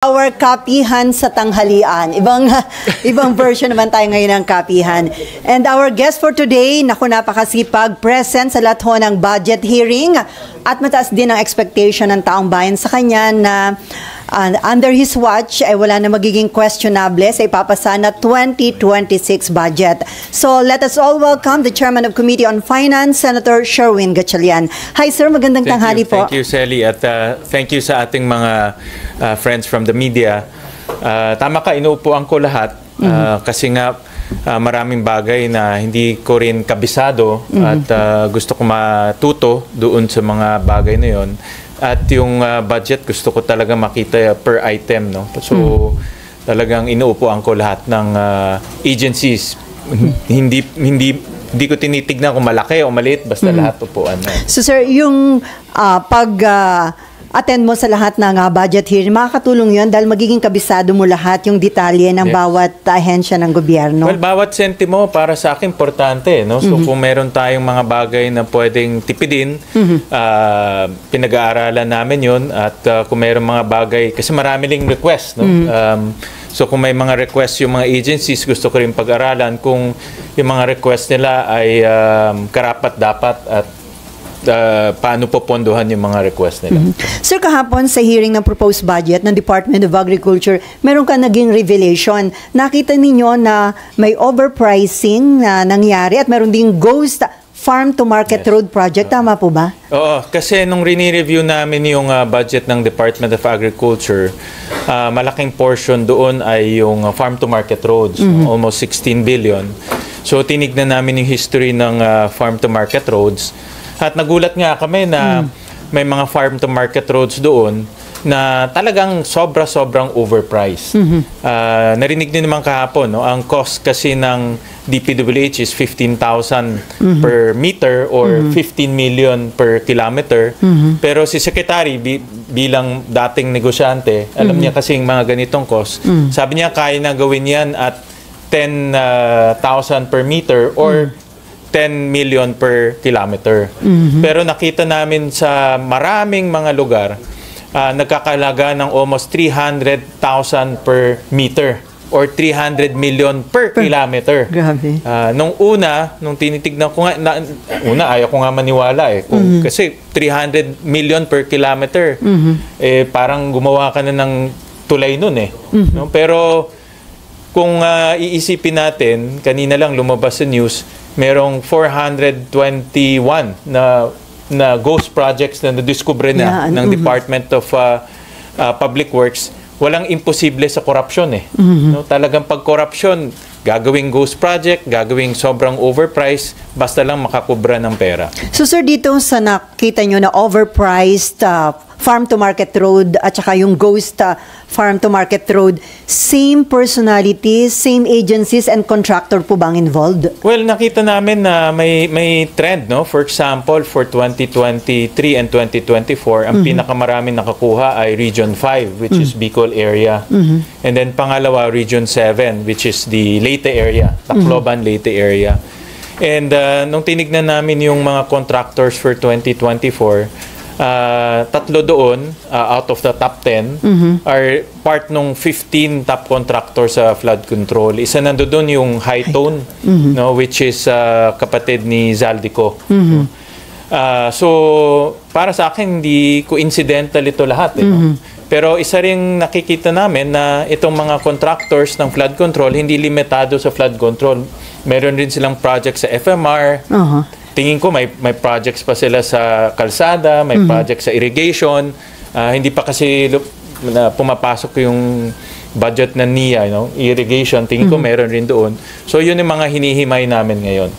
Our kapihan sa tanghalian. Ibang version naman tayo ngayon ng kapihan. And our guest for today, naku, napakasipag, present sa lahat ho ng budget hearing at mataas din ang expectation ng taong bayan sa kanya na under his watch ay wala na magiging questionable sa ipapasa na 2026 budget. So let us all welcome the Chairman of Committee on Finance, Senator Sherwin Gatchalian. Hi sir, magandang tanghali po. Thank you, Sally, at thank you sa ating mga friends from the media. Tama ka, inuupuan ko lahat kasi nga maraming bagay na hindi ko rin kabisado at gusto ko matuto doon sa mga bagay na yon. At yung budget gusto ko talaga makita per item, no? So talagang inuupuan ko lahat ng agencies. Hindi ko tinitignan kung malaki o maliit, basta lahat upuan. So sir, yung attend mo sa lahat ng budget hearing, makakatulong yun dahil magiging kabisado mo lahat yung detalye ng bawat ahensya ng gobyerno. Well, bawat sentimo para sa akin importante, no? So kung meron tayong mga bagay na pwedeng tipidin, pinag-aaralan namin yun, at kung meron mga bagay, kasi marami ring request, no? So kung may mga request yung mga agencies, gusto ko rin pag-aralan kung yung mga request nila ay karapat-dapat at paano popondohan yung mga request nila. Sir, kahapon sa hearing ng proposed budget ng Department of Agriculture, meron ka naging revelation. Nakita ninyo na may overpricing na nangyari at meron ding ghost farm-to-market road project. Tama po ba? Oo, kasi nung rini-review namin yung budget ng Department of Agriculture, malaking portion doon ay yung farm-to-market roads, almost 16 billion. So tinignan namin yung history ng farm-to-market roads. At nagulat nga kami na may mga farm-to-market roads doon na talagang sobra-sobrang overpriced. Narinig din naman kahapon, no? Ang cost kasi ng DPWH is 15,000 per meter or 15 million per kilometer. Pero si Secretary, bilang dating negosyante, alam niya kasi yung mga ganitong cost. Sabi niya kaya na gawin yan at 10,000 per meter or 10 million per kilometer. Pero nakita namin sa maraming mga lugar, nagkakalaga ng almost 300,000 per meter or 300 million per kilometer. Grabe. Nung tinitignan ko nga, ayaw ko nga maniwala eh. Kasi 300 million per kilometer, parang gumawa ka na ng tulay nun eh. No? Pero kung iisipin natin, kanina lang lumabas sa news, merong 421 na ghost projects na nadiskubre na ng Department of Public Works. Walang imposible sa korupsyon eh. No? Talagang pag korupsyon, gagawing ghost project, gagawing sobrang overpriced, basta lang makakubra ng pera. So sir, dito sa nakita nyo na overpriced farm-to-market road at saka yung ghost farm-to-market road, same personalities, same agencies and contractor po bang involved? Well, nakita namin na may trend, no? For example, for 2023 and 2024, ang pinakamaraming nakakuha ay Region 5, which is Bicol area. And then pangalawa, Region 7, which is the Leyte area, Tacloban, Leyte area. And nung tinignan namin yung mga contractors for 2024, tatlo doon out of the top 10 are part nung 15 top contractors sa flood control. Isa nandoon yung High Tone, no, which is kapatid ni Zaldico. So para sa akin hindi coincidental ito lahat eh, no? Pero isa ring nakikita namin na itong mga contractors ng flood control hindi limitado sa flood control. Meron rin silang project sa FMR. Tingin ko may projects pa sila sa kalsada, may projects sa irrigation. Hindi pa kasi pumapasok yung budget ng NIA, irrigation. Tingin ko meron rin doon. So yun yung mga hinihimay namin ngayon.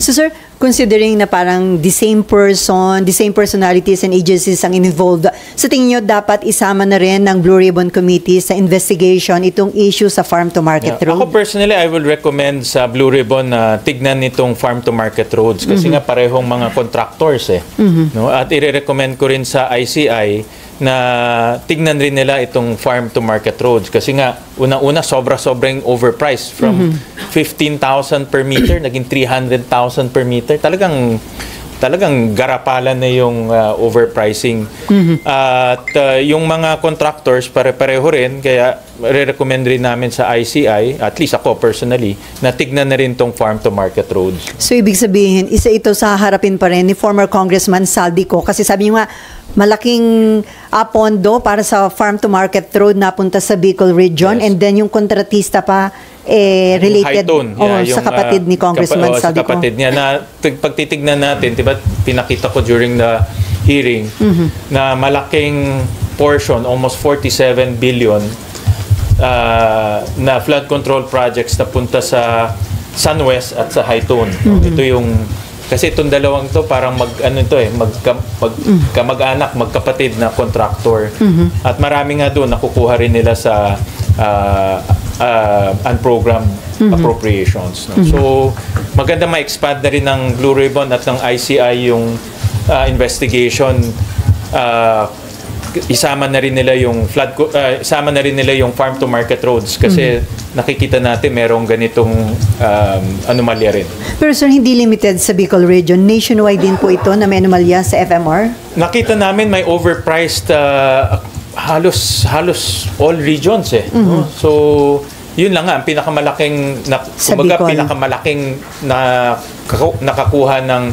So sir, considering na parang the same person, the same personalities and agencies ang involved, sa tingin nyo dapat isama na rin ng Blue Ribbon Committee sa investigation itong issue sa farm-to-market road? Ako personally, I will recommend sa Blue Ribbon na tignan nitong farm-to-market roads kasi nga parehong mga contractors eh. No? At i-recommend ko rin sa ICI na tignan rin nila itong farm-to-market roads kasi nga una-una sobrang overpriced from 15,000 per meter naging 300,000 per meter. Talagang talagang garapalan na yung overpricing. At yung mga contractors, pare-pareho rin, kaya re-recommend rin namin sa ICI, at least ako personally, na tignan na rin tong farm-to-market roads. So, ibig sabihin, isa ito sa harapin pa rin ni former Congressman Saldico. Kasi sabi niyo nga, malaking pondo para sa farm-to-market road napunta sa Bicol Region. Yes. And then yung kontratista pa, related sa kapatid ni Congressman Saldico. Sa kapatid niya. Na, pagtitignan natin, diba, pinakita ko during the hearing, na malaking portion, almost 47 billion, na flood control projects na punta sa Sunwest at sa Haitun. Ito yung kasi itong dalawang to parang magkamag-anak, magkapatid na contractor. At marami nga doon nakukuha rin nila sa unprogrammed appropriations. No? So maganda ma-expand na rin ng Blue Ribbon at ng ICI yung investigation. Isama na rin nila yung isama na rin nila yung farm to market roads kasi nakikita natin merong ganitong anomalya rin. Pero sir, hindi limited sa Bicol Region. Nationwide din po ito na may anomalya sa FMR? Nakita namin may overpriced halos all regions eh. No? So yun lang nga ang pinakamalaking nakakuha ng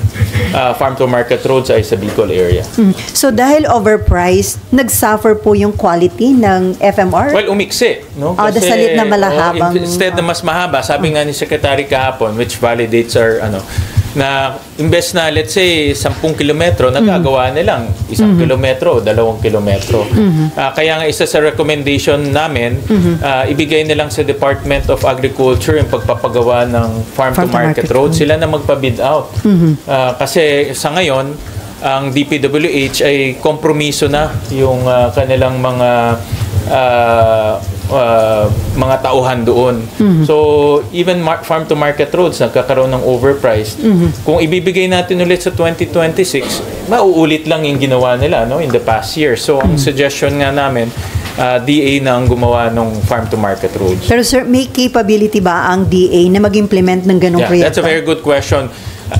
farm to market roads ay sa Bicol area. So dahil overpriced, nagsuffer po yung quality ng FMR? Well, umiksi, no? Kasi dasalit na malahabang instead na mas mahaba, sabi nga ni Secretary kahapon, which validates our na imbes na let's say 10 kilometro, nagagawa nilang 1 kilometro o 2 kilometro. Kaya nga isa sa recommendation namin, ibigay nilang sa Department of Agriculture yung pagpapagawa ng farm to market road. Sila na magpa-bid out. Kasi sa ngayon, ang DPWH ay kompromiso na yung kanilang mga tauhan doon. So, even farm to market roads nagkakaroon ng overpriced. Kung ibibigay natin ulit sa 2026, mauulit lang yung ginawa nila in the past year. So, ang suggestion nga namin, DA na ang gumawa ng farm to market roads. Pero sir, may capability ba ang DA na mag-implement ng ganong proyekto? That's a very good question.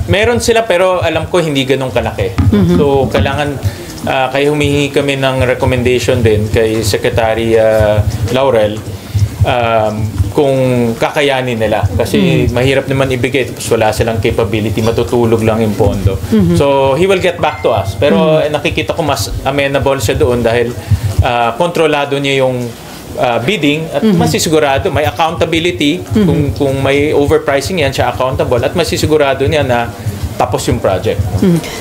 Meron sila pero alam ko hindi ganong kalaki. So, kailangan kaya humihingi kami ng recommendation din kay Secretary Laurel kung kakayanin nila. Kasi mahirap naman ibigay tapos wala silang capability, matutulog lang yung pondo. So, he will get back to us. Pero nakikita ko mas amenable siya doon dahil kontrolado niya yung bidding at masisigurado may accountability kung may overpricing yan, siya accountable at masisigurado niya na tapos yung project.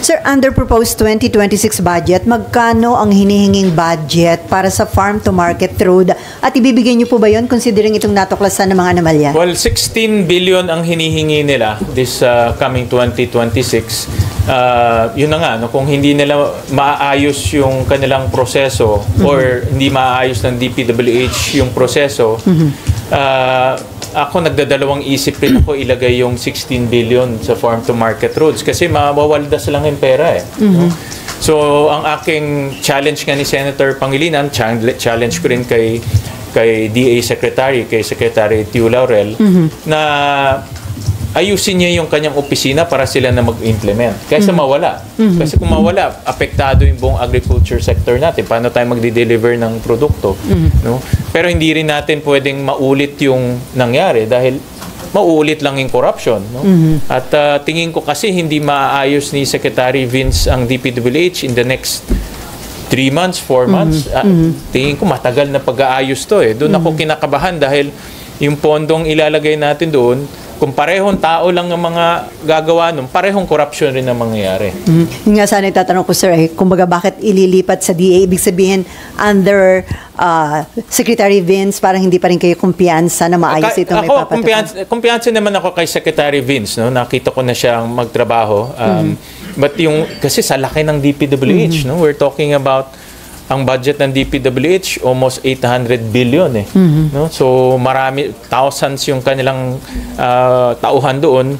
Sir, under proposed 2026 budget, magkano ang hinihinging budget para sa farm to market road at ibibigay niyo po ba yun considering itong natuklasan ng mga anomalya? Well, 16 billion ang hinihingi nila this coming 2026. Yun na nga, kung hindi nila maayos yung kanilang proseso or hindi maayos ng DPWH yung proseso, ako nagdadalawang isip rin ako ilagay yung 16 billion sa farm to market roads kasi mawawaldas lang yung pera eh. No? So ang aking challenge nga ni Senator Pangilinan, challenge ko rin kay DA Secretary, kay Secretary Tiu Laurel, na ayusin niya yung kanyang opisina para sila na mag-implement. Kaysa mawala. Kasi kung mawala, apektado yung buong agriculture sector natin. Paano tayo magdi-deliver ng produkto? No? Pero hindi rin natin pwedeng maulit yung nangyari dahil mauulit lang yung corruption. No? At tingin ko kasi hindi maayos ni Secretary Vince ang DPWH in the next 3 months, 4 months. Tingin ko matagal na pag-aayos to eh. Doon ako kinakabahan dahil yung pondong ilalagay natin doon, kung parehong tao lang ang mga gagawa nun, parehong corruption rin ang mangyayari. Yung nga sana itatanong ko, sir, kumbaga bakit ililipat sa DA? Ibig sabihin, under Secretary Vince, parang hindi pa rin kayo kumpiyansa na maayos ito may papatukan? Kumpiyansa naman ako kay Secretary Vince. No? Nakita ko na siyang magtrabaho. But kasi sa laki ng DPWH, no? We're talking about ang budget ng DPWH almost 800 billion eh. No? So marami, thousands yung kanilang tauhan doon.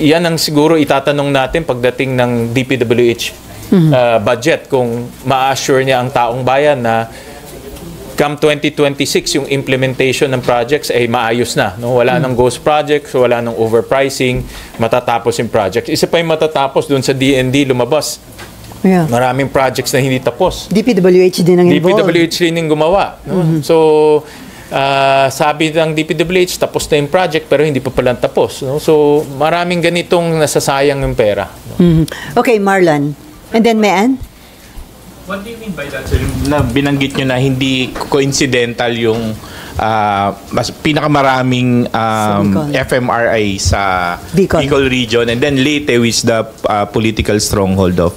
Yan ang siguro itatanong natin pagdating ng DPWH budget kung ma-assure niya ang taong bayan na come 2026, yung implementation ng projects ay maayos na. No? Wala nang ghost projects, wala nang overpricing, matatapos yung projects. Isa pa yung matatapos doon sa DND lumabas. Yeah. Maraming projects na hindi tapos. DPWH din ang involved. DPWH rin yung gumawa. No? So, sabi ng DPWH, tapos na yung project pero hindi pa pala tapos. No? So, maraming ganitong nasasayang yung pera. No? Okay, Marlon. And then, Mayan? What do you mean by that, sir? Na binanggit nyo na hindi coincidental yung mas pinakamaraming FMRI sa Bicol region, and then Leyte is the political stronghold of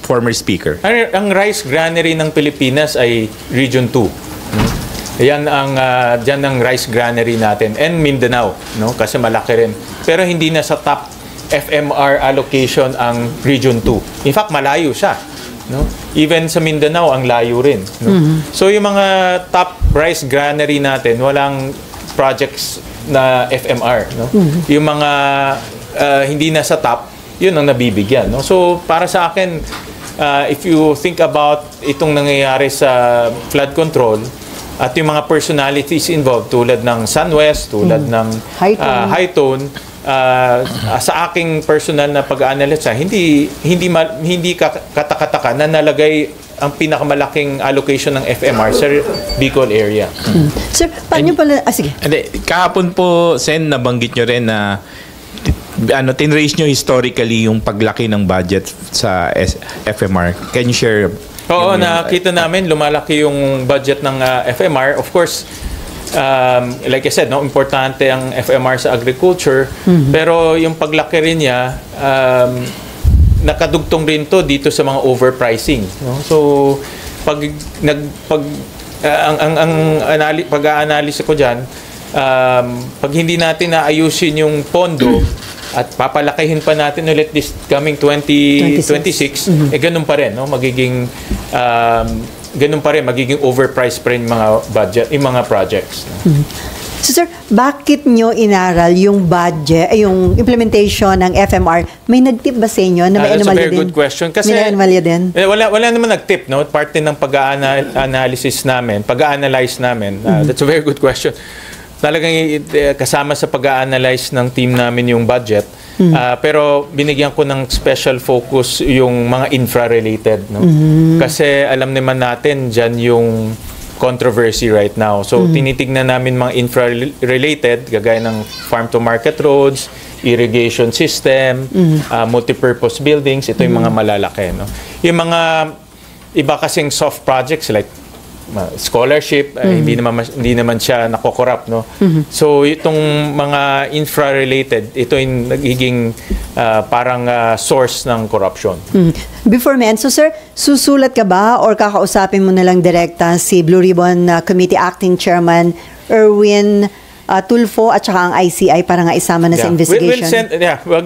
former speaker. Ang rice granary ng Pilipinas ay Region 2. Yan ang diyan ang rice granary natin, and Mindanao, no? Kasi malaki rin. Pero hindi na sa top FMR allocation ang Region 2. In fact, malayo siya. No? Even sa Mindanao, ang layo rin. No? So, yung mga top rice granary natin, walang projects na FMR. No? Yung mga hindi na sa top, yun ang nabibigyan. No? So, para sa akin, if you think about itong nangyayari sa flood control, at yung mga personalities involved, tulad ng SunWest, tulad ng High Tone, sa aking personal na pag-analyze, hindi katakataka na nalagay ang pinakamalaking allocation ng FMR sa Bicol area. Sir, paano pala? Sige. Kahapon po, Sen, nabanggit nyo rin na tinrace nyo historically yung paglaki ng budget sa FMR. Can you share? Oo, nakita namin lumalaki yung budget ng FMR. Of course, like I said, no, importante ang FMR sa agriculture, pero yung paglaki rin niya, nakadugtong rin to dito sa mga overpricing. No? So, pag-aanalisa ko dyan, pag hindi natin naayusin yung pondo, at papalakihin pa natin ulit this coming 2026, ganun pa rin, no? Magiging overpriced pa rin yung mga budget, yung mga projects. So sir, bakit nyo inaral yung budget, yung implementation ng FMR? May nagtip ba sa inyo na may anomalya din? That's a very good question. Kasi may anomalya din? Wala naman nagtip, no? Parte ng pag-analyze namin. That's a very good question. Talagang kasama sa pag-a-analyze ng team namin yung budget. Pero binigyan ko ng special focus yung mga infra-related. No? Kasi alam naman natin, dyan yung controversy right now. So, tinitignan namin mga infra-related, gagaya ng farm-to-market roads, irrigation system, multipurpose buildings. Ito yung mga malalaki. No? Yung mga iba kasing soft projects like scholarship, hindi naman siya nakokorrupt, no? So itong mga infra-related, ito yung nagiging parang source ng corruption. Before men, so sir, susulat ka ba or kakausapin mo na lang direkta si Blue Ribbon Committee Acting Chairman Erwin Tulfo at saka ang ICI para nga isama na sa investigation?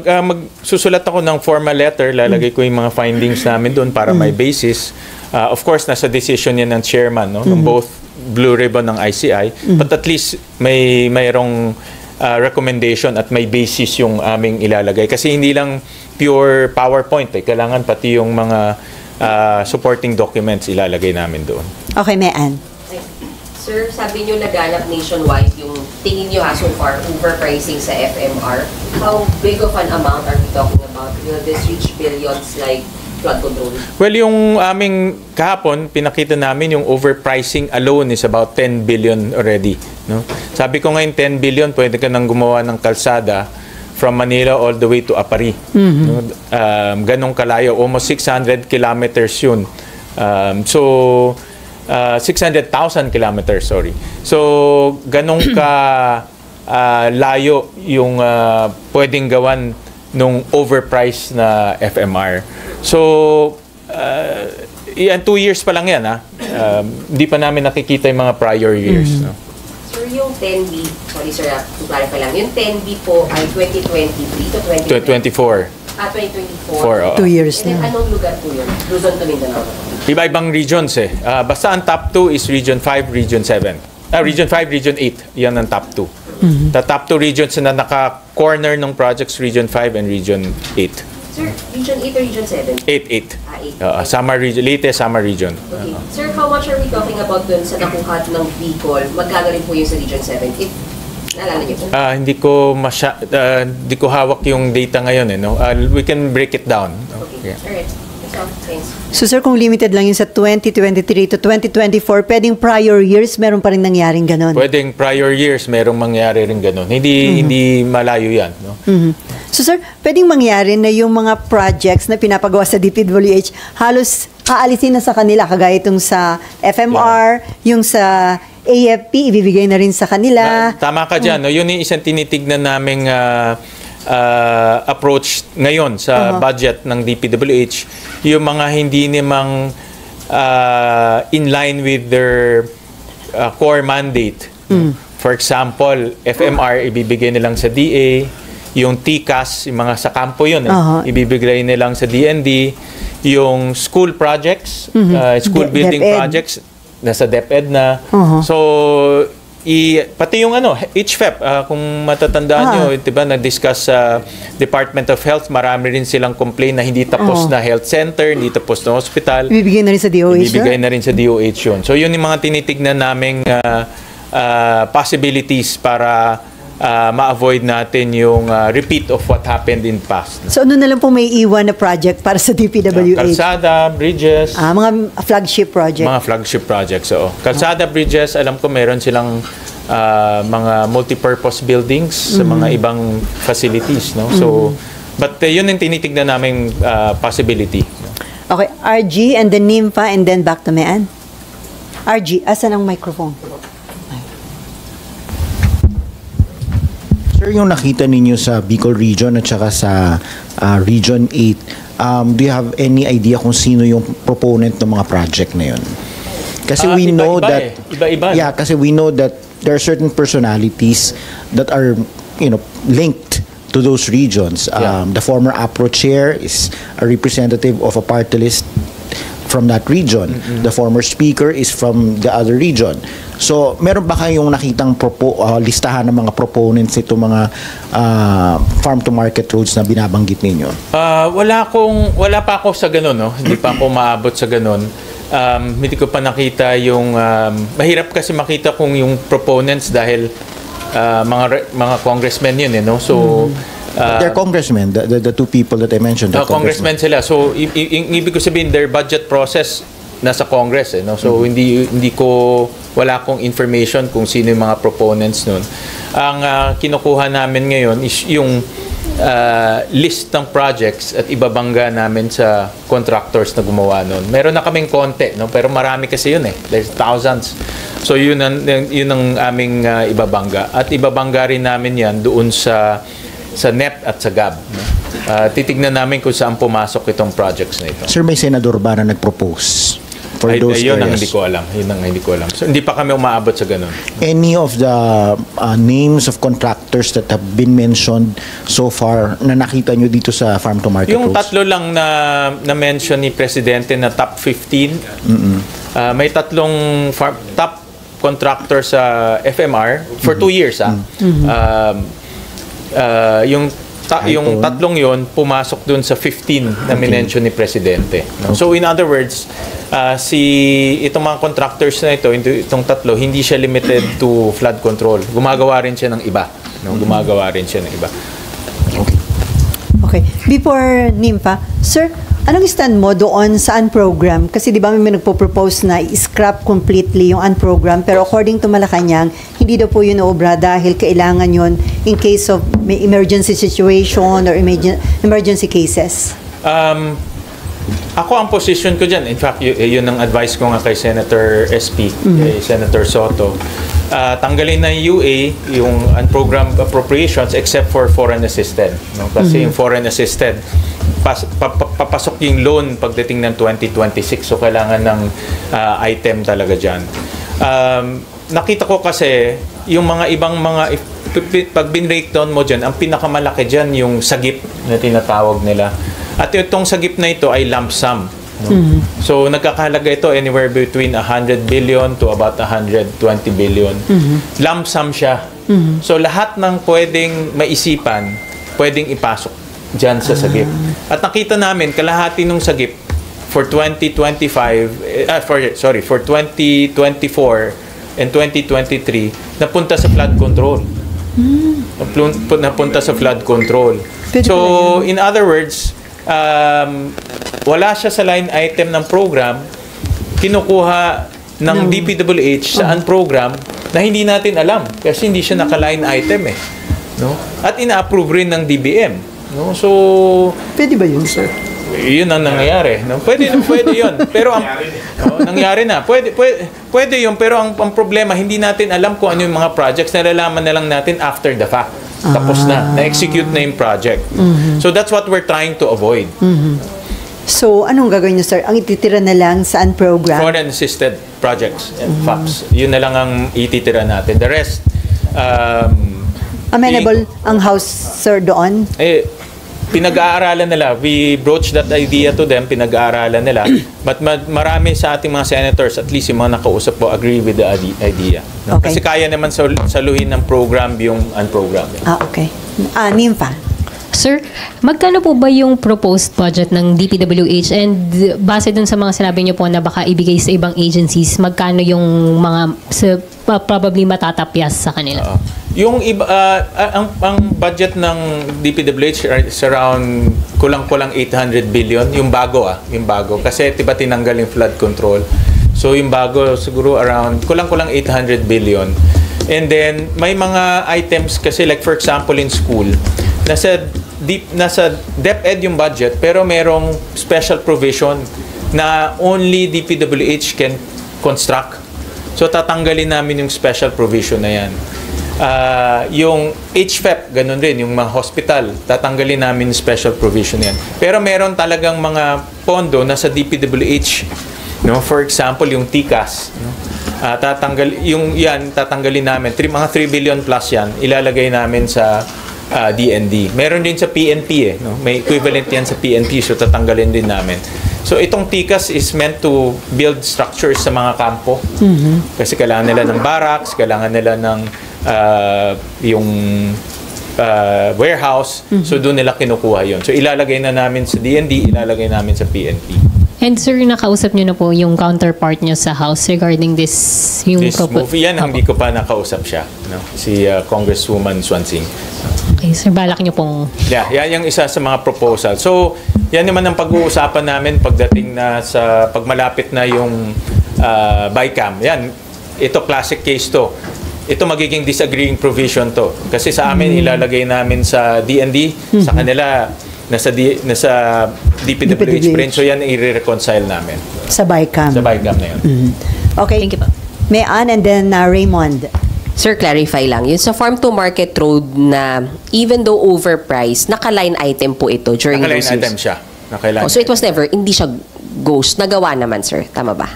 Magsusulat ako ng formal letter, lalagay ko yung mga findings namin doon para may basis. Of course, nasa decision yan ng chairman, no? Ng both Blue Ribbon ng ICI. But at least mayroong recommendation at may basis yung aming ilalagay. Kasi hindi lang pure PowerPoint. Kailangan pati yung mga supporting documents ilalagay namin doon. Okay, Mayan. Sir, sabi nyo laganap nationwide yung tingin nyo so far overpricing sa FMR. How big of an amount are we talking about? Will this reach billions like flood control? Well, yung aming kahapon, pinakita namin yung overpricing alone is about 10 billion already. No? Sabi ko ngayon, 10 billion, pwede ka nang gumawa ng kalsada from Manila all the way to Apari. No? Ganong kalayo, almost 600 kilometers yun. 600,000 kilometers, sorry. So, ganong ka layo yung pwedeng gawan nung overpriced na FMR. So, 2 years pa lang yan, hindi pa namin nakikita yung mga prior years. No? Sir, yung 10B, sorry sir, to clarify lang, yung 10B po ay 2023 to 2024. 2024. 2 years na. na. Anong lugar po yun? Luzon to Mindanao? Iba-ibang regions Basta ang top 2 is Region 5, Region 7. Region 5, Region 8. Yan ang top 2. The top 2 regions na naka-corner ng projects, Region 5 and Region 8. Sir, Region 8 or Region 7? 8. Ah, 8. Samar region, Leyte, Samar region. Okay. Sir, how much are we talking about dun sa nakuha ng Bicol? Magkano rin po yung sa Region 7? If naalala niyo po? Hindi ko hawak yung data ngayon no. We can break it down. Okay. Yeah. Alright. That's all. Thanks. So sir, kung limited lang yun sa 2023 to 2024, pwedeng prior years meron pa rin nangyaring ganon? Pwedeng prior years merong mangyari rin ganon. Hindi malayo yan, no. So sir, pwedeng mangyari na yung mga projects na pinapagawa sa DPWH halos aalisin na sa kanila, kagaya itong sa FMR, yung sa AFP, ibibigay na rin sa kanila. Tama ka dyan. No? Yun yung isang tinitignan naming approach ngayon sa budget ng DPWH. Yung mga hindi namang in line with their core mandate. For example, FMR, ibibigay nilang sa DA. Yung TCAS, yung mga sa kampo yun, ibibigay nilang sa DND. Yung school projects, school building projects, nasa DepEd na. So, pati yung HFEP, kung matatandaan nyo, diba, na-discuss sa Department of Health, marami rin silang complain na hindi tapos na health center, hindi tapos na hospital. Ibibigay na rin sa DOH? Ibibigay na rin sa DOH yun. So, yun yung mga tinitignan naming possibilities para ma-avoid natin yung repeat of what happened in past. So ano na lang po may iwan na project para sa DPWH? Kalsada, bridges. Mga flagship project. Mga flagship projects, oo. Kalsada, bridges, alam ko meron silang mga multi-purpose buildings sa mga ibang facilities, no? So, but yun yung tinitignan naming possibility. Okay, RG and then NIMFA and then back to Mean. RG, asan ang microphone? Sir, yung nakita ninyo sa Bicol Region at saka sa Region 8, do you have any idea kung sino yung proponent ng mga project na yun? Kasi we know that iba-iba. Yeah, kasi we know that there are certain personalities that are, linked to those regions. The former APRO chair is a representative of a party list from that region. The former speaker is from the other region. So, meron ba kayong nakitang listahan ng mga proponents ito mga farm-to-market roads na binabanggit ninyo? Wala pa ako sa ganun, no? Hindi pa ako maabot sa ganun. Hindi ko pa nakita yung... mahirap kasi makita kung yung proponents dahil mga congressmen yun, no? So... they're congressmen, the two people that I mentioned. Congressmen sila. So, ibig ko sabihin, their budget process nasa Congress, no? So, wala akong information kung sino yung mga proponents nun. Ang kinukuha namin ngayon is yung list ng projects at ibabangga namin sa contractors na gumawa nun. Meron na kaming konti, no? Pero marami kasi yun There's thousands. So, yun ang aming ibabangga. At ibabangga rin namin yan doon sa NEP at sa GAB. No? Titignan namin kung saan pumasok itong projects na ito. Sir, may senador ba na nag-propose for those yun areas? Ang hindi ko alam. So, hindi pa kami umaabot sa ganun. Any of the names of contractors that have been mentioned so far na nakita nyo dito sa farm-to-market Yung roads? tatlo lang na-mention ni Presidente na top 15, may tatlong top contractors sa FMR for 2 years. Yung tatlong yon pumasok dun sa 15 na minention ni Presidente. No? So in other words, itong mga contractors na itong tatlo, hindi siya limited to flood control. Gumagawa rin siya ng iba. No? Okay. Before NIMFA, sir, anong stand mo doon sa unprogram? Kasi di ba may nagpo-propose na i-scrap completely yung unprogram, pero according to Malacanang, hindi daw po yun obra dahil kailangan yun in case of may emergency situation or emergency cases. Ako ang position ko dyan, in fact, yun ang advice ko nga kay Senator SP, kay Senator Soto. Tanggalin na yung UA, yung unprogrammed appropriations except for foreign assisted. No? Kasi yung foreign assisted, papasok yung loan pagdating ng 2026, so kailangan ng item talaga dyan. Nakita ko kasi yung mga ibang pag bin-breakdown mo dyan, ang pinakamalaki dyan yung sagip na tinatawag nila. At itong sagip na ito ay lump sum. No? So nagkakahalaga ito anywhere between 100 billion to about 120 billion. Lump sum siya. So lahat ng pwedeng maisipan, pwedeng ipasok dyan sa sagip. At nakita namin, kalahati nung sagip for 2024 and 2023, napunta sa flood control. Napunta sa flood control. So, in other words, wala siya sa line item ng program, kinukuha ng DPWH sa program na hindi natin alam kasi hindi siya naka-line item eh. No? At ina-approve rin ng DBM. No? So, pwede ba yun, sir? Yun ang nangyayari. No? Pwede yun. Pero nangyari na. Pwede yun, pero ang problema, hindi natin alam kung ano yung mga projects. Nalalaman na lang natin after the fact. Tapos na-execute na yung project. So that's what we're trying to avoid. So, anong gagawin niyo, sir? Ang ititira na lang saan program? Foreign assisted projects and FAPs. Yun na lang ang ititira natin. The rest, amenable ang House, sir, doon? Pinag-aaralan nila. We broached that idea to them, pinag-aaralan nila. But marami sa ating mga senators, at least yung mga nakausap po, agree with the idea. No? Okay. Kasi kaya naman saluhin ng program yung unprogram. Okay. Nympha. Sir, magkano po ba yung proposed budget ng DPWH, and base dun sa mga sinabi niyo po na baka ibigay sa ibang agencies, magkano yung mga probably matatapyas sa kanila? Yung iba, ang budget ng DPWH is around kulang-kulang 800 billion. Yung bago kasi diba tinanggal yung flood control. So yung bago siguro around kulang-kulang 800 billion. And then may mga items kasi, like for example in school, nasa DepEd yung budget, pero merong special provision na only DPWH can construct. So tatanggalin namin yung special provision na yan. Yung HFEP, ganun rin, yung mga hospital, tatanggalin namin yung special provision yan. Pero meron talagang mga pondo na sa DPWH, no? For example, yung TICAS, no? Tatanggalin namin. Mga 3 billion plus yan, ilalagay namin sa DND. Meron din sa PNP no? May equivalent yan sa PNP, so tatanggalin din namin. So itong TICAS is meant to build structures sa mga kampo. Kasi kailangan nila ng barracks, kailangan nila ng yung warehouse. So doon nila kinukuha yun. So ilalagay na namin sa DND, ilalagay namin sa PNP. And sir, nakausap niyo na po yung counterpart niyo sa House regarding this move. Yan, hindi ko pa nakausap siya. No? Si Congresswoman Swansing. Okay, sir, balak niyo pong... yan yung isa sa mga proposal. So, yan naman ang pag-uusapan namin pagdating na sa pagmalapit na yung BICAM. Yan, ito classic case to. Ito magiging disagreeing provision to. Kasi sa amin, ilalagay namin sa DND, sa kanila, nasa DPWH print. So yan i-reconcile namin. Sa BICAM. Sa BICAM na yun. Okay. Thank you po. Mayan and then Raymond. Sir, clarify lang. Yung sa farm to market road na even though overpriced, naka-line item po ito during those years. Naka-line item siya. So it was never, hindi siya ghost. Nagawa naman, sir. Tama ba?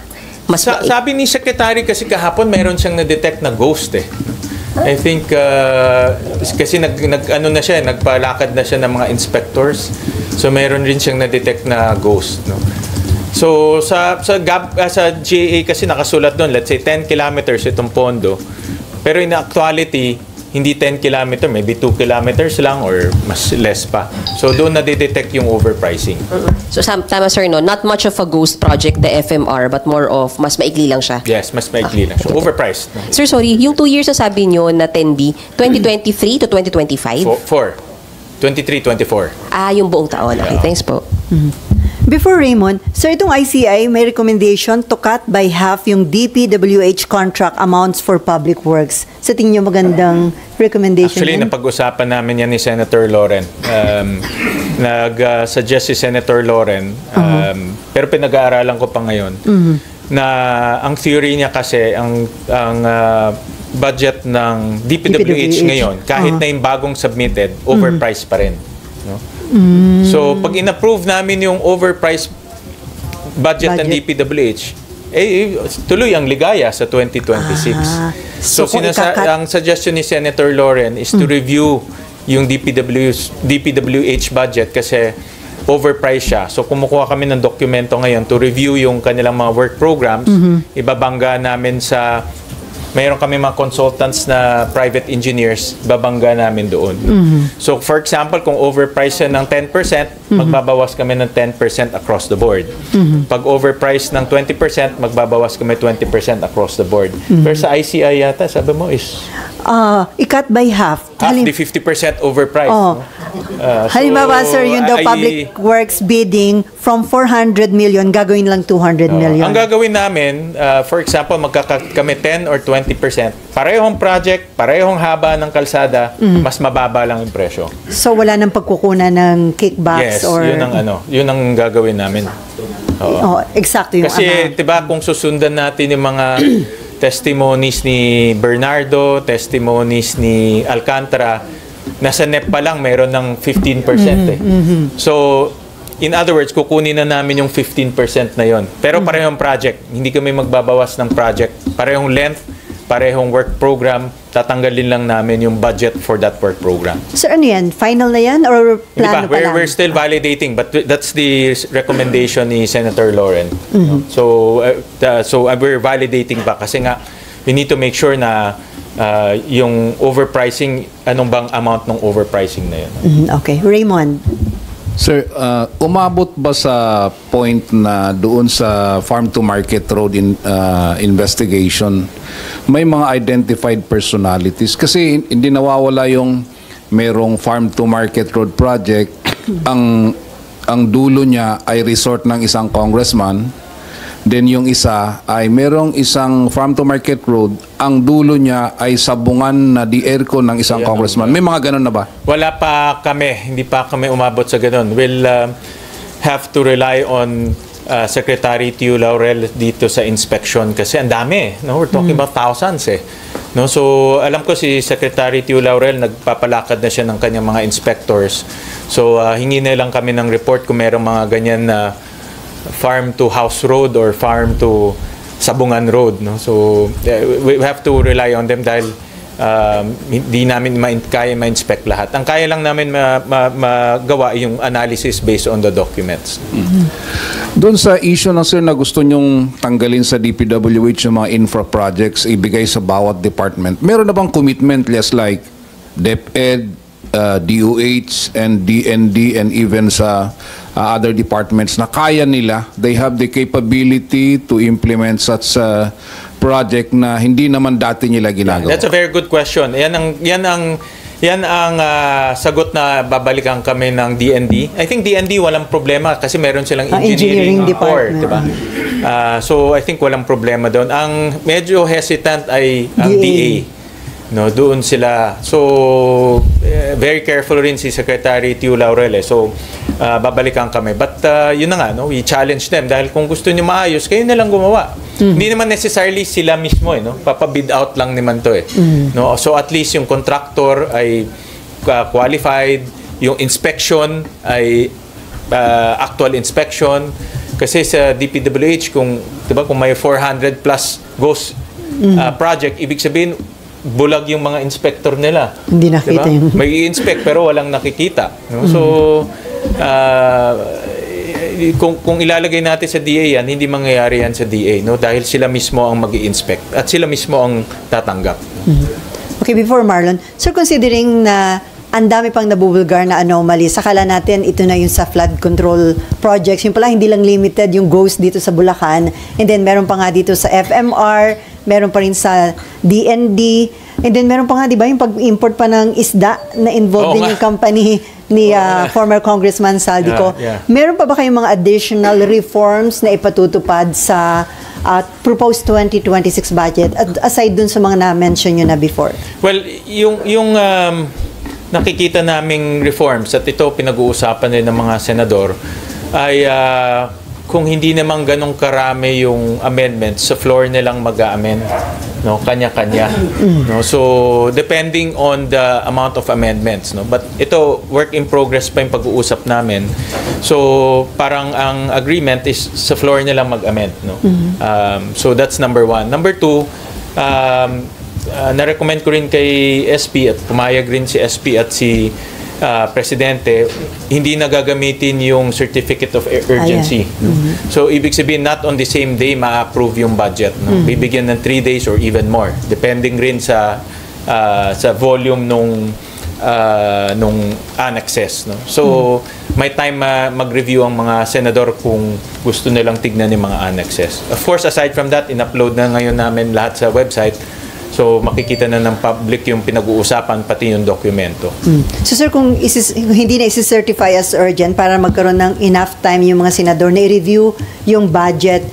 Sabi ni Secretary kasi kahapon meron siyang na-detect na ghost eh. I think kasi nagpalakad na siya ng mga inspectors. So meron rin siyang na-detect na ghost, no. So sa GA kasi nakasulat doon, let's say 10 kilometers itong pondo. Pero in actuality, hindi 10 kilometer, maybe 2 kilometers lang or mas less pa. So doon na-detect yung overpricing. So tama sir, no? Not much of a ghost project, the FMR, but more of mas maikli lang siya. Yes, mas maikli lang. So overpriced. No? Sir, sorry, yung 2 years na sabi nyo na 10B, 2023 to 2025? 23-24. Yung buong taon. Okay, thanks po. Before Raymond, sir, itong ICI may recommendation to cut by half yung DPWH contract amounts for public works. Sa tingin nyo magandang recommendation Actually, yan? napag-usapan namin yan ni Senator Loren. Nag-suggest si Senator Loren, pero pinag-aaralan ko pa ngayon, na ang theory niya kasi, ang budget ng DPWH ngayon, kahit na yung bagong submitted, overpriced pa rin. No? So, pag in-approve namin yung overpriced budget ng DPWH, tuloy ang ligaya sa 2026. So ang suggestion ni Senator Loren is to review yung DPWH budget kasi overpriced siya. So kumukuha kami ng dokumento ngayon to review yung kanilang mga work programs. Ibabangga namin sa mayroon kami mga consultants na private engineers, babangga namin doon. So for example, kung overprice ng 10%, magbabawas kami ng 10% across the board. Pag overprice ng 20%, magbabawas kami 20% across the board. Pero sa ICI yata, sabi mo is i-cut by half. half the 50% overprice. No? Halimbawa, sir, yung daw public works bidding from 400 million, gagawin lang 200 million. Ang gagawin namin, for example, kami 10 or 20%, parehong project, parehong haba ng kalsada, mas mababa lang yung presyo. So wala nang pagkukunan ng kickbacks Yes, or... yun ang gagawin namin. Eksakto yung Kasi, 'di ba, kung susundan natin yung mga testimonies ni Bernardo, testimonies ni Alcantara, nasa NEP pa lang meron ng 15% eh. So, in other words, kukunin na namin yung 15% na yon. Pero parehong project, hindi kami magbabawas ng project. Parehong length, parehong work program, tatanggalin lang namin yung budget for that work program. So ano yan? Final na yan or plano pa lang? We're still validating, but that's the recommendation ni Senator Lauren. So we're validating pa kasi nga we need to make sure na yung overpricing, anong bang amount ng overpricing na yun. Okay. Raymond. Sir, umabot ba sa point na doon sa farm to market road investigation, may mga identified personalities? Kasi hindi nawawala yung merong farm to market road project, ang dulo niya ay resort ng isang congressman, then yung isa ay merong isang farm to market road, ang dulo niya ay sabungan na di aircon ng isang congressman. May mga ganun na ba? Wala pa kami, hindi pa kami umabot sa ganun. We'll have to rely on Secretary Tio Laurel dito sa inspection kasi ang dami, no? We're talking about thousands eh. No, so alam ko si Secretary Tio Laurel nagpapalakad na siya ng kanyang mga inspectors. So hingi na lang kami ng report kung merong mga ganyan na farm to house road or farm to sabungan road, no? So we have to rely on them dahil hindi namin kaya ma-inspect lahat. Ang kaya lang namin magawa yung analysis based on the documents. Doon sa issue na sir na gusto nyong tanggalin sa DPWH yung mga infra projects ibigay sa bawat department, meron na bang commitment just like DepEd, DOH and DND and even sa other departments na kaya nila, they have the capability to implement such project na hindi naman dati nila ginagawa? That's a very good question. Yan ang sagot na babalikan kami ng DND. I think DND walang problema kasi meron silang engineering core, di ba? So I think walang problema doon. Ang medyo hesitant ay ang DA. No, doon sila. So very careful rin si Secretary Tio Laurel. So babalikan kami. But yun na nga, no, we challenge them dahil kung gusto niyo maayos, kayo na lang gumawa. Hindi naman necessarily sila mismo no. Papabid out lang naman to eh. No, so at least yung contractor ay qualified, yung inspection ay actual inspection kasi sa DPWH kung 'di ba kung may 400 plus ghost project, ibig sabihin bulag yung mga inspector nila. Hindi nakita diba? Yung... May i-inspect pero walang nakikita. No? So, kung ilalagay natin sa DA yan, hindi mangyayari yan sa DA. No? Dahil sila mismo ang mag-i-inspect at sila mismo ang tatanggap. Okay, before Marlon, sir, considering na ang dami pang nabubulgar na anomaly. Sakala natin, ito na yung sa flood control projects. Yung pala, hindi lang limited yung ghost dito sa Bulacan. And then, meron pa nga dito sa FMR, meron pa rin sa DND, and then meron pa nga, di ba, yung pag-import pa ng isda na involved din yung company ni former Congressman Saldico. Meron pa ba kayong mga additional reforms na ipatutupad sa proposed 2026 budget, aside dun sa mga na-mention nyo na before? Well, yung nakikita naming reforms at ito pinag-uusapan din ng mga senador ay kung hindi naman ganong karami yung amendments, sa floor nilang mag-a-amend, no, kanya-kanya. No, so depending on the amount of amendments, no. But ito work in progress pa yung pag-uusap namin. So parang ang agreement is sa floor nilang mag-amend, no. So that's number one. Number two, na-recommend ko rin kay SP at pumayag rin si SP at si presidente, hindi nagagamitin yung certificate of urgency. No? So, ibig sabihin, not on the same day ma-approve yung budget. No? Bibigyan ng 3 days or even more, depending rin sa volume nung annexes. No? So, may time mag-review ang mga senador kung gusto nilang tignan yung mga annexes. Of course, aside from that, in-upload na ngayon namin lahat sa website. So, makikita na ng public yung pinag-uusapan, pati yung dokumento. So, sir, kung hindi na isi-certify as urgent para magkaroon ng enough time yung mga senador na i-review yung budget,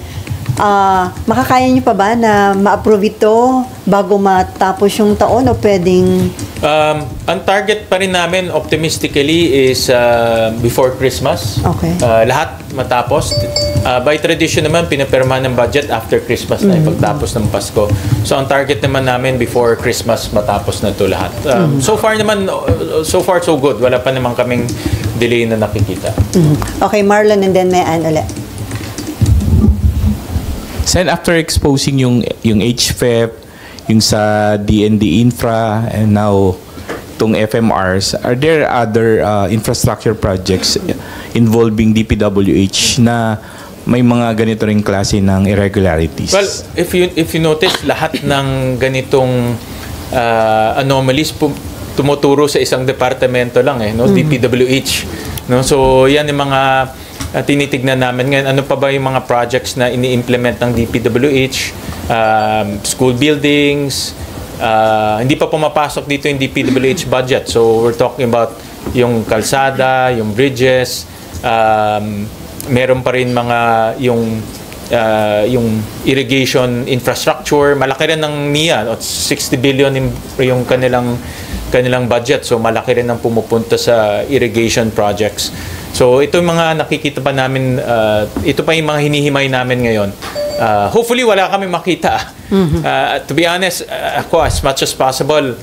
makakaya nyo pa ba na ma-approve ito bago matapos yung taon o pwedeng... Ang target pa rin namin optimistically is before Christmas. Okay. Lahat matapos. By tradition naman, pinapirma ng budget after Christmas na pagtapos ng Pasko. So ang target naman namin before Christmas matapos na ito lahat. So far so good. Wala pa naman kaming delay na nakikita. Okay, Marlon, and then may Ann ulit. Sen, after exposing yung HFEP, yung sa DND Infra, and now itong FMRs, are there other infrastructure projects involving DPWH na may mga ganito ring klase ng irregularities? Well, if you notice, lahat ng ganitong anomalies tumuturo sa isang departamento lang no? DPWH. No? So yan yung mga tinitignan namin ngayon. Ano pa ba yung mga projects na ini-implement ng DPWH? School buildings, hindi pa pumapasok dito yung DPWH budget. So we're talking about yung kalsada, yung bridges, meron pa rin mga yung irrigation infrastructure. Malaki rin ng NIA, 60 billion yung kanilang budget. So malaki rin ang pumupunta sa irrigation projects. So ito yung mga nakikita pa namin, ito pa yung mga hinihimay namin ngayon. Hopefully wala kami makita. To be honest, ako as much as possible,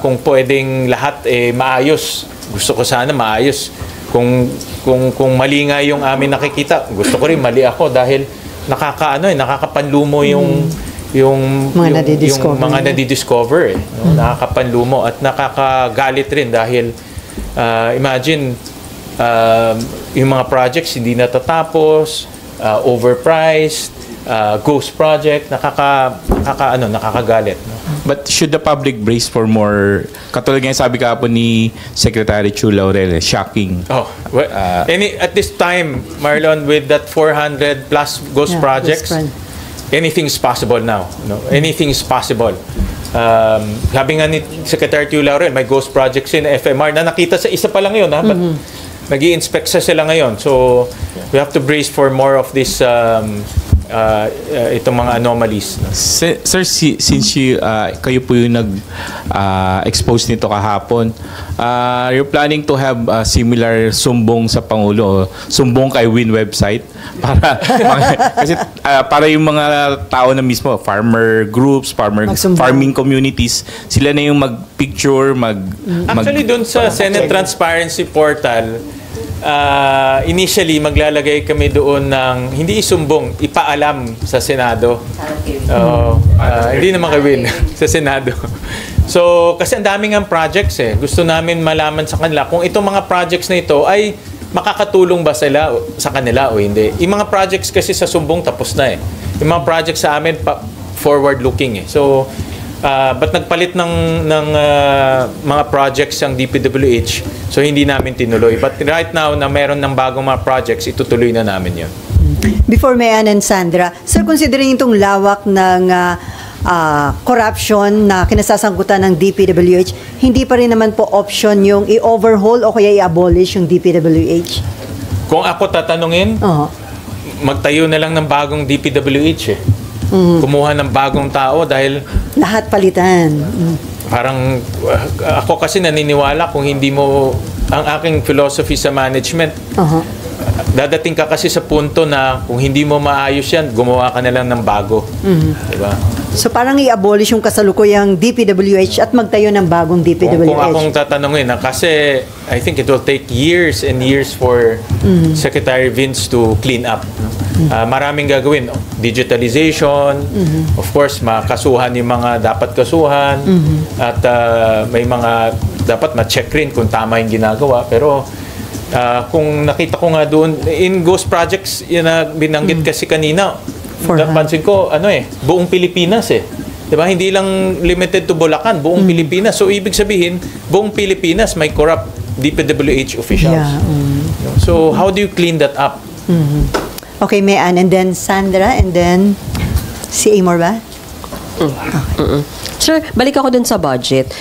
kung pwedeng lahat maayos, gusto ko sana maayos. Kung mali nga yung amin nakikita, gusto ko rin mali ako dahil nakakapanlumo yung mga nadidiscover no? Nakakapanlumo at nakakagalit rin dahil imagine yung mga projects hindi natatapos, overpriced, ghost project, nakakagalit. No? But should the public brace for more, katulad nga sabi kahapon ni Secretary Chu Laurel, shocking. At this time, Marlon, with that 400 plus ghost projects, anything's possible now. No? Anything's possible. Sabi nga ni Secretary Chu Laurel, may ghost projects in FMR na nakita sa isa pa lang yun. But nag-i-inspect sila ngayon. So, we have to brace for more of this itong mga anomalies. Sir, since kayo po yung nag-expose nito kahapon, you're planning to have similar sumbong sa Pangulo, sumbong kay Win website kasi para yung mga tao na mismo, farmer groups, farming communities, sila na yung mag-picture, Actually, doon sa Senate Transparency Portal, initially maglalagay kami doon ng hindi isumbong, ipaalam sa Senado. Hindi naman kay Win sa Senado. So kasi ang daming ang projects gusto namin malaman sa kanila kung itong mga projects na ito ay makakatulong ba sila sa kanila o hindi. Yung mga projects kasi sa sumbong tapos na yung mga projects sa amin forward looking So but nagpalit ng mga projects ang DPWH, so hindi namin tinuloy. But right now, na meron ng bagong mga projects, itutuloy na namin yun. Before Mayan and Sandra, sir, considering itong lawak ng corruption na kinasasangkutan ng DPWH, hindi pa rin naman po option yung i-overhaul o kaya i-abolish yung DPWH? Kung ako tatanungin, magtayo na lang ng bagong DPWH Kumuha ng bagong tao dahil lahat palitan. Parang ako kasi naniniwala kung hindi mo ang aking philosophy sa management. Dadating ka kasi sa punto na kung hindi mo maayos yan, gumawa ka na lang ng bago. Diba? So parang i-abolish yung kasalukuyang DPWH at magtayo ng bagong DPWH. Kung akong tatanungin, kasi I think it will take years and years for Secretary Vince to clean up. Maraming gagawin. Digitalization, of course, makasuhan yung mga dapat kasuhan, at may mga dapat ma-check rin kung tama yung ginagawa. Pero kung nakita ko nga doon, in ghost projects, yun na binanggit kasi kanina, napansin ko, buong Pilipinas Diba? Hindi lang limited to Bulacan, buong Pilipinas. So, ibig sabihin, buong Pilipinas may corrupt DPWH officials. Yeah. So, how do you clean that up? Okay, Mayan, and then Sandra, and then si Amor ba? Sir, balik ako dun sa budget.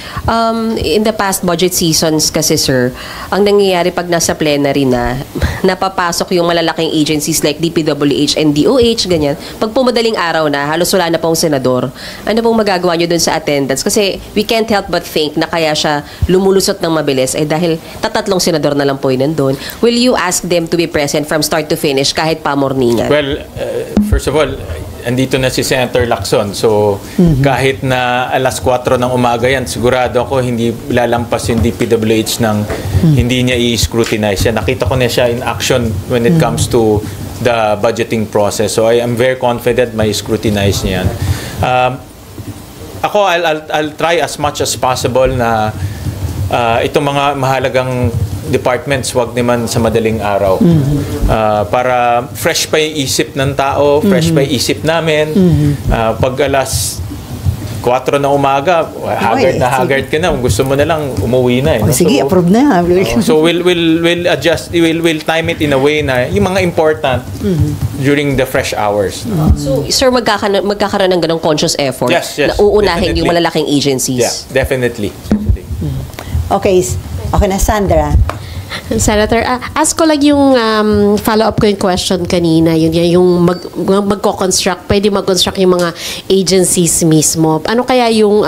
In the past budget seasons kasi, sir, ang nangyayari pag nasa plenary na, napapasok yung malalaking agencies like DPWH and DOH, ganyan. Pag pumadaling araw na, halos wala na pong senador. Ano pong magagawa nyo dun sa attendance? Kasi we can't help but think na kaya siya lumulusot ng mabilis ay dahil tatatlong senador na lang po yun nandun. Will you ask them to be present from start to finish kahit pamorningan? Well, first of all, andito na si Senator Lacson. So, kahit na alas 4 ng umaga yan, sigurado ako hindi lalampas yung DPWH ng hindi niya i-scrutinize. Nakita ko na siya in action when it comes to the budgeting process. So, I am very confident may scrutinize niya yan. Ako, I'll try as much as possible na itong mga mahalagang departments, wag naman sa madaling araw. Para fresh pa yung isip ng tao, fresh pa yung isip namin. Pag alas 4 ng umaga, haggard ka na. Gusto mo na lang, umuwi na. Sige, approve na. So we'll adjust, we'll time it in a way na yung mga important during the fresh hours. So, sir, magkakaroon ng ganong conscious effort Yes, na uunahin definitely. yung malalaking agencies? Yeah, definitely. Okay, na Sandra. Senator, ask ko lang yung follow-up ko yung question kanina, yung magko-construct, pwede mag-construct yung mga agencies mismo. Ano kaya yung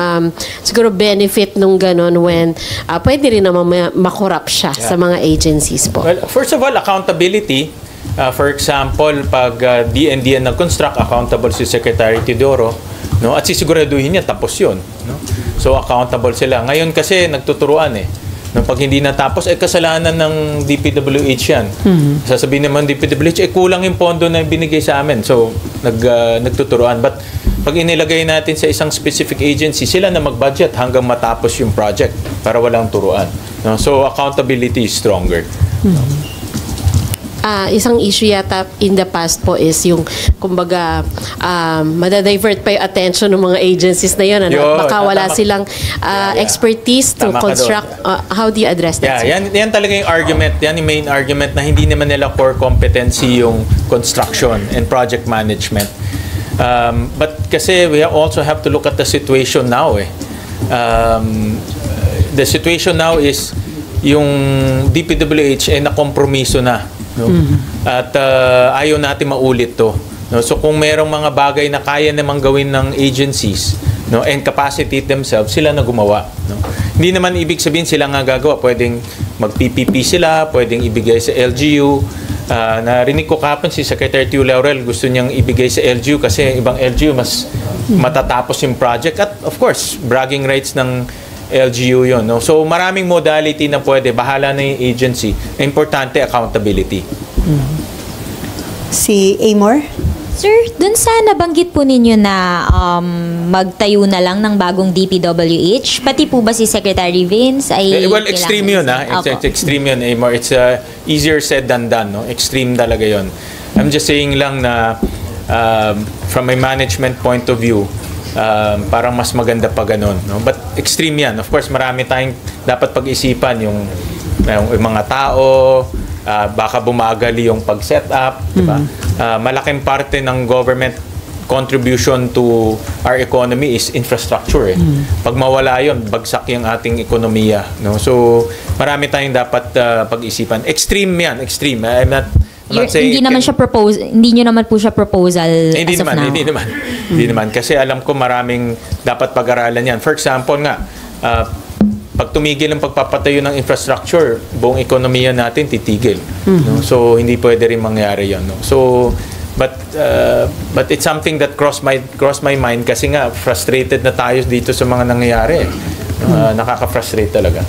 siguro benefit nung ganon when pwede rin naman makorrupt siya sa mga agencies po? Well, first of all, accountability. For example, pag DND nag-construct, accountable si Secretary Teodoro, no? At sisiguraduhin niya tapos yun. No? So, accountable sila. Ngayon kasi, nagtuturuan no, pag hindi natapos, kasalanan ng DPWH yan. Sasabihin naman DPWH, kulang yung pondo na binigay sa amin. So, nagtuturuan. But, pag inilagay natin sa isang specific agency, sila na mag-budget hanggang matapos yung project para walang turuan. No? So, accountability is stronger. Isang issue yata in the past po is yung, kumbaga, madadivert pa yung attention ng mga agencies na yun. Baka wala silang expertise to construct. How do you address that? Yan talaga yung argument. Yan yung main argument na hindi naman nila core competency yung construction and project management. But kasi we also have to look at the situation now. The situation now is yung DPWH ay nakompromiso na. No? At ayaw natin maulit to. No? So kung merong mga bagay na kaya namang gawin ng agencies, no, and capacity themselves, sila na gumawa. No? Hindi naman ibig sabihin sila nga gagawa. Pwedeng mag-PPP sila, pwedeng ibigay sa LGU. Narinig ko kahapon si Secretary Teo Laurel, gusto niyang ibigay sa LGU kasi ibang LGU mas matatapos yung project. At of course, bragging rights ng LGU yun. No? So maraming modality na pwede. Bahala na yung agency. Importante, accountability. Si Amor? Sir, dun sa nabanggit po ninyo na magtayo na lang ng bagong DPWH, pati po ba si Secretary Vince ay... Well, extreme yun. It's extreme yun, Amor. It's easier said than done. No? Extreme talaga yun. I'm just saying lang na from a management point of view, parang mas maganda pa ganun. No? But extreme yan. Of course, marami tayong dapat pag-isipan yung mga tao, baka bumagali yung pag-set up. Diba? Malaking parte ng government contribution to our economy is infrastructure. Pag mawala yun, bagsak yung ating ekonomiya. No? So, marami tayong dapat pag-isipan. Extreme yan. Extreme. I'm not hindi naman siya hindi niyo naman po siya proposal hindi as naman, of now. Hindi naman. Kasi alam ko maraming dapat pag-aralan yan. For example nga, pag tumigil ang pagpapatayo ng infrastructure, buong ekonomiya natin titigil. No? So, hindi pwede rin mangyari yan. No? So, But it's something that crossed my mind kasi nga frustrated na tayo dito sa mga nangyayari. Nakaka-frustrate talaga.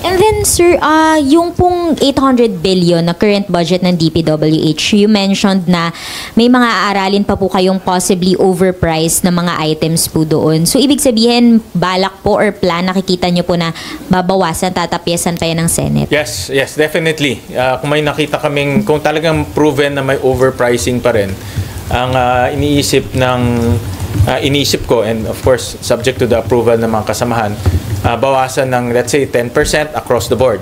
And then, sir, yung pong 800 billion na current budget ng DPWH, you mentioned na may mga aaralin pa po kayong possibly overpriced na mga items po doon. So, ibig sabihin, balak po or plan, nakikita nyo po na babawasan, tatapyasan pa yan ng Senate? Yes, definitely. Kung may nakita kaming, kung talagang proven na may overpricing pa rin, ang iniisip ko, and of course, subject to the approval ng mga kasamahan, bawasan ng, let's say, 10% across the board.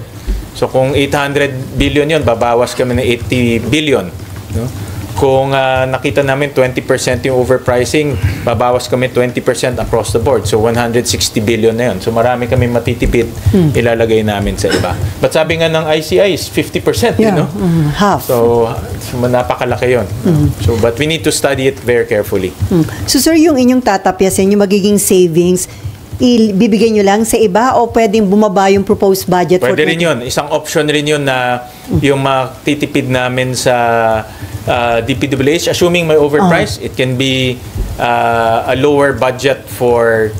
So, kung 800 billion yun, babawas kami ng 80 billion. No? Kung nakita namin 20% yung overpricing, babawas kami 20% across the board. So, 160 billion na yun. So, marami kami matitipid, ilalagay namin sa iba. But sabi nga ng ICI is 50%, you know? Half. So, napakalaki yun. So, but we need to study it very carefully. So, sir, yung inyong tatapyasin, yung magiging savings, ibibigay nyo lang sa iba o pwedeng bumaba yung proposed budget? Pwede rin yun. Isang option rin yun na yung matitipid namin sa DPWH, assuming may overprice, it can be a lower budget for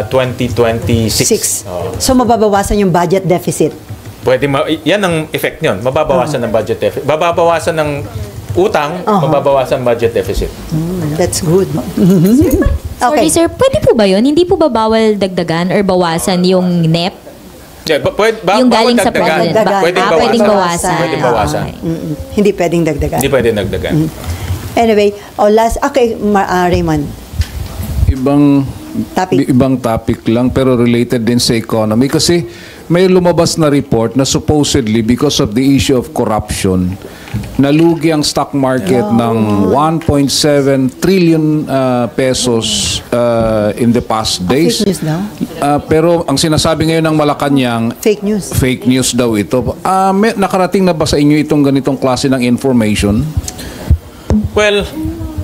2026. So, mababawasan yung budget deficit? Pwede, yan ang effect nyon. Mababawasan ng budget deficit. Mababawasan ng utang, mababawasan budget deficit. That's good. Sorry, sir, pwede po ba yun? Hindi po ba bawal dagdagan or bawasan yung NEP? Yeah, yung galing sa dagdagan. president? Pwedeng bawasan. Pwedeng bawasan. Hindi pwedeng dagdagan. Hindi pwedeng dagdagan. Anyway, last, okay, Raymond. Ibang topic lang pero related din sa economy kasi may lumabas na report na supposedly because of the issue of corruption nalugi ang stock market ng 1.7 trillion pesos in the past days. Fake news daw? Pero ang sinasabi ngayon ng Malacanang, Fake news. Fake news daw ito. Nakarating na ba sa inyo itong ganitong klase ng information? Well,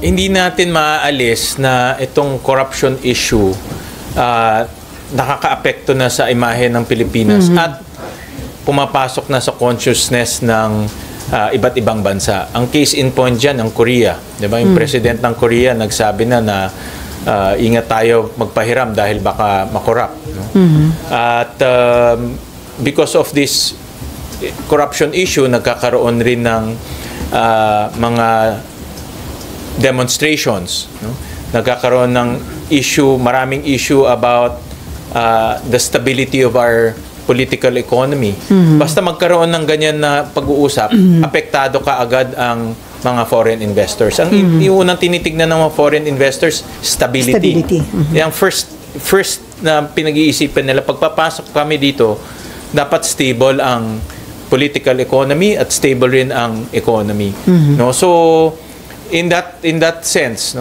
hindi natin maaalis na itong corruption issue nakakaapekto na sa imahe ng Pilipinas at pumapasok na sa consciousness ng iba't ibang bansa. Ang case in point dyan, ang Korea. Diba? Yung president ng Korea nagsabi na ingat tayo magpahiram dahil baka makorrupt. No? At because of this corruption issue, nagkakaroon rin ng mga demonstrations. No? Nagkakaroon ng issue, maraming issue about the stability of our political economy. Basta magkaroon ng ganyan na pag-uusap, apektado ka agad ang mga foreign investors. Ang unang tinitignan ng mga foreign investors, stability. Yung first na pinag-iisipan nila, pagpapasok kami dito, dapat stable ang political economy at stable rin ang economy. No? So, in that sense,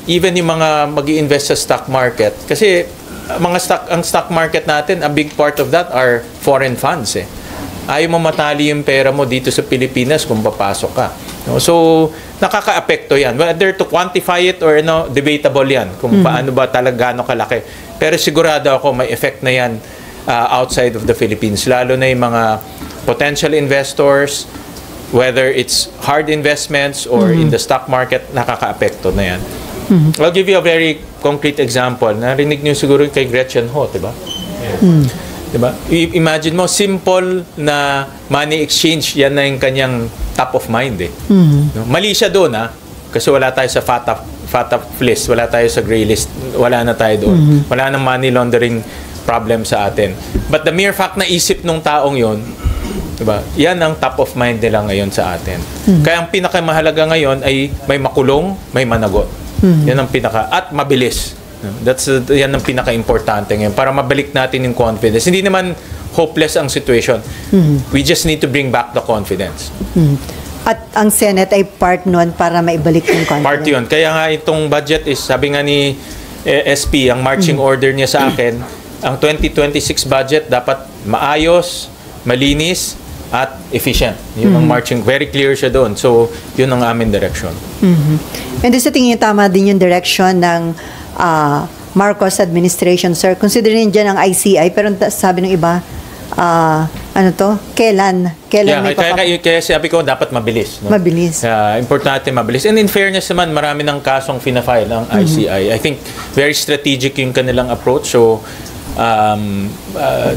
even yung mga mag-i-invest sa stock market, kasi ang stock market natin, a big part of that are foreign funds. Ayaw mo matali yung pera mo dito sa Pilipinas kung papasok ka. No? So, nakaka-apekto yan. Whether to quantify it or debatable yan kung paano ba talaga gano'ng kalaki. Pero sigurado ako may effect na yan outside of the Philippines. Lalo na yung mga potential investors, whether it's hard investments or in the stock market, nakaka-apekto na yan. I'll give you a very concrete example. Narinig niyo siguro kay Gretchen Ho, diba? Diba? Imagine mo, simple na money exchange, yan na yung kanyang top of mind. No? Mali siya doon, kasi wala tayo sa FATF list, wala tayo sa gray list, wala na tayo doon. Wala nang money laundering problem sa atin. But the mere fact na isip nung taong yon, diba? Yan ang top of mind nila ngayon sa atin. Kaya ang pinakamahalaga ngayon ay may makulong, may managot. Yan ang at mabilis. Yan ang pinaka-importante ngayon para mabalik natin yung confidence. Hindi naman hopeless ang situation. We just need to bring back the confidence. At ang Senate ay part nun para maibalik yung confidence. Part yun. Kaya nga itong budget is, sabi nga ni SP, ang marching order niya sa akin, ang 2026 budget dapat maayos, malinis, at efficient. Yun ang marching. Very clear siya doon. So, yun ang aming direction. And sa tingin niyo, tama din yung direction ng Marcos administration, sir. Considering dyan ang ICI, pero sabi ng iba, ano to? Kailan may kaya sabi ko dapat mabilis. No? Mabilis. Importante mabilis. And in fairness naman, marami ng kasong fina-file ang ICI. I think very strategic yung kanilang approach. So,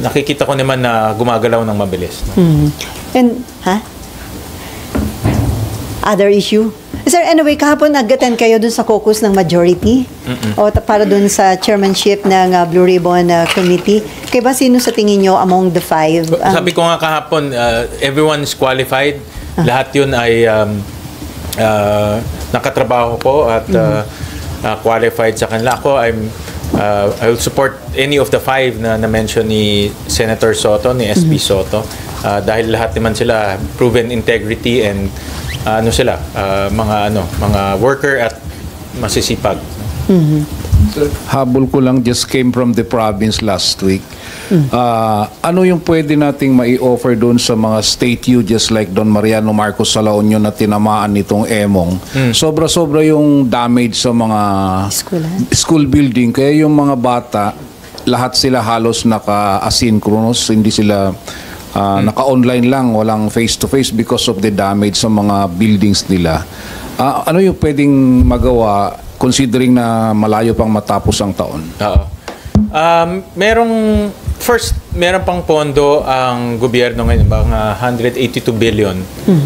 nakikita ko naman na gumagalaw ng mabilis. No? And, other issue? Sir, anyway, kahapon nag-attend kayo dun sa caucus ng majority o para dun sa chairmanship ng Blue Ribbon Committee. Kaya ba sino sa tingin nyo among the 5? Sabi ko nga kahapon, everyone is qualified. Lahat yun ay nakatrabaho ko at qualified sa kanila. Ako, I will support any of the 5 na na-mention ni Senator Soto, ni SP Soto. Dahil lahat naman sila proven integrity and mga worker at masisipag. Habol ko lang, just came from the province last week. Ano yung pwede nating mai-offer doon sa mga state just like Don Mariano Marcos sa La Union na tinamaan nitong Emong? Sobra-sobra yung damage sa mga school building. Kaya yung mga bata, lahat sila halos naka-asynchronous, hindi sila naka-online lang, walang face-to-face because of the damage sa mga buildings nila. Ano yung pwedeng magawa considering na malayo pang matapos ang taon? Meron pang pondo ang gobyerno ngayon, mga 182 billion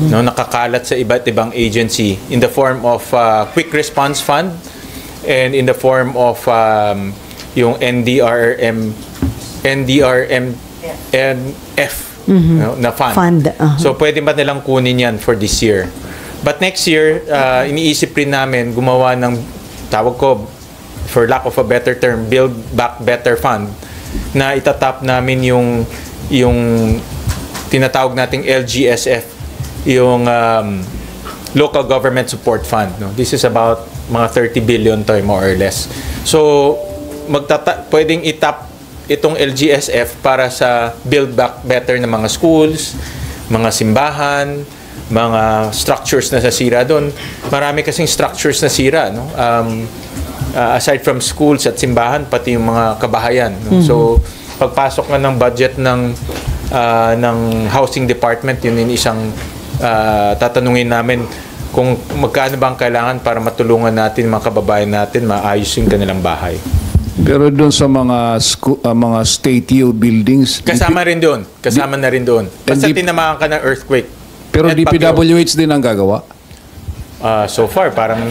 no, nakakalat sa iba't ibang agency in the form of Quick Response Fund and in the form of yung NDRMF na fund. So pwede ba nilang kunin yan for this year? But next year, iniisip rin namin gumawa ng, tawag ko, for lack of a better term, Build Back Better Fund, na itatap namin yung tinatawag nating LGSF, yung Local Government Support Fund. No? This is about mga 30 billion to more or less. So, pwedeng itap itong LGSF para sa Build Back Better ng mga schools, mga simbahan, mga structures na nasira doon. Marami kasing structures na sira, no? Aside from schools at simbahan, pati yung mga kabahayan. No? So, pagpasok nga ng budget ng housing department, yun yung isang tatanungin namin kung magkano bang kailangan para matulungan natin mga kababayan natin maayos yung kanilang bahay. Pero doon sa mga state buildings, kasama na rin doon. Basta tinamaan ka ng earthquake. Pero DPWH din ang gagawa? So far, parang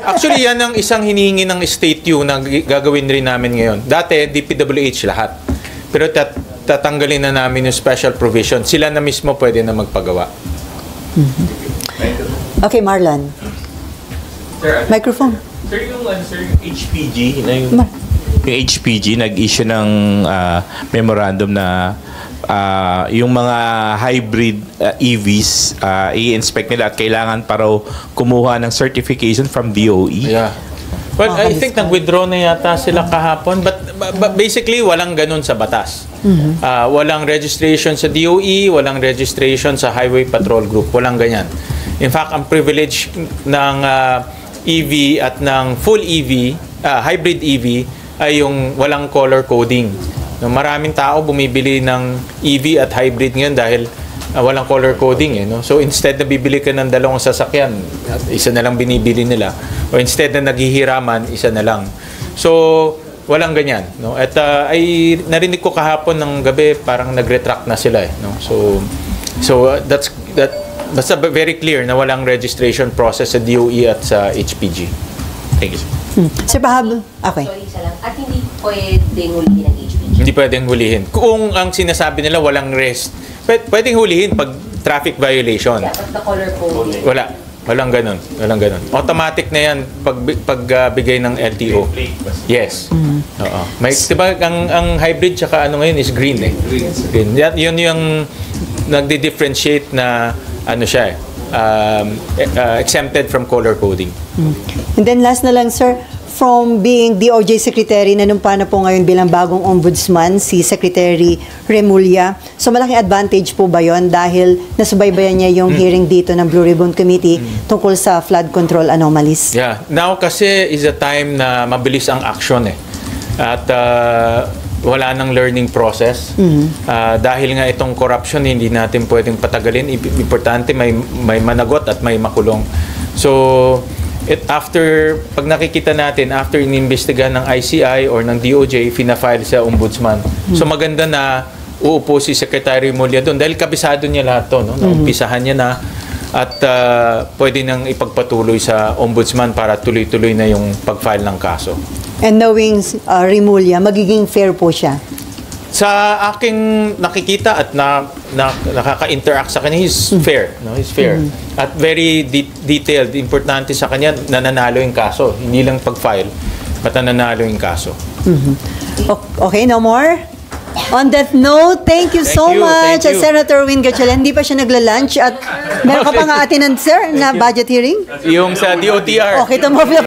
actually yan ang isang hinihingi ng state na gagawin rin namin ngayon. Dati DPWH lahat. Pero tatanggalin na namin yung special provision. Sila na mismo pwede na magpagawa. Okay, Marlon. Microphone. Sir, yung HPG na yung HPG nag-issue ng memorandum na yung mga hybrid EVs i-inspect nila at kailangan pa raw kumuha ng certification from DOE. Yeah. Well, I think nag-withdraw na yata sila kahapon, but basically walang ganun sa batas. Walang registration sa DOE, walang registration sa Highway Patrol Group, walang ganyan. In fact, ang privilege ng EV at ng full EV, hybrid EV, ay yung walang color coding. No, maraming tao bumibili ng EV at hybrid ngayon dahil walang color coding. No? So instead na bibili ka ng dalawang sasakyan, isa na lang binibili nila. O instead na naghihiraman, isa na lang. So walang ganyan. No? At ay narinig ko kahapon ng gabi, parang nag-retract na sila. No? So basta very clear na walang registration process sa DOE at sa HPG. Thank you. Sir Pahab, okay. Sorry, isa lang. At hindi pwedeng hulihin ng HPG? Hindi pwedeng hulihin. Kung ang sinasabi nila walang rest, pwedeng hulihin pag traffic violation. Yeah, but the color coding. Walang ganun. Automatic na yan pagbigay ng LTO. Yes. Oo. May, diba, ang hybrid tsaka ano ngayon is green eh. Green. Yun yung nagdi-differentiate na ano siya exempted from color coding. And then last na lang, sir, from being DOJ Secretary, nanumpa na po ngayon bilang bagong ombudsman, si Secretary Remulla. So malaking advantage po ba yon dahil nasubaybayan niya yung hearing dito ng Blue Ribbon Committee tungkol sa flood control anomalies? Yeah. Now kasi is a time na mabilis ang action eh. At wala nang learning process. Dahil nga itong corruption, hindi natin pwedeng patagalin. Importante may managot at may makulong. So, pag nakikita natin, after inimbestigahan ng ICI or ng DOJ, fina-file sa ombudsman. So, maganda na uupo si Secretary Remulla doon dahil kabisado niya lahat to, no? Naumpisahan niya na at pwede nang ipagpatuloy sa ombudsman para tuloy-tuloy na yung pag-file ng kaso. And knowing Remulla, magiging fair po siya? Sa aking nakikita at nakaka-interact sa kanya, he's fair. No? He's fair. At very detailed. Importante sa kanya, nananalo yung kaso. Hindi lang pag-file, but nananalo yung kaso. Okay, no more? On that note, thank you so much, Senator Win Gatchalian. Hindi pa siya nagla-lunch at meron ka pa nga atinan, sir, na budget hearing? Yung sa DOTR. Okay, to move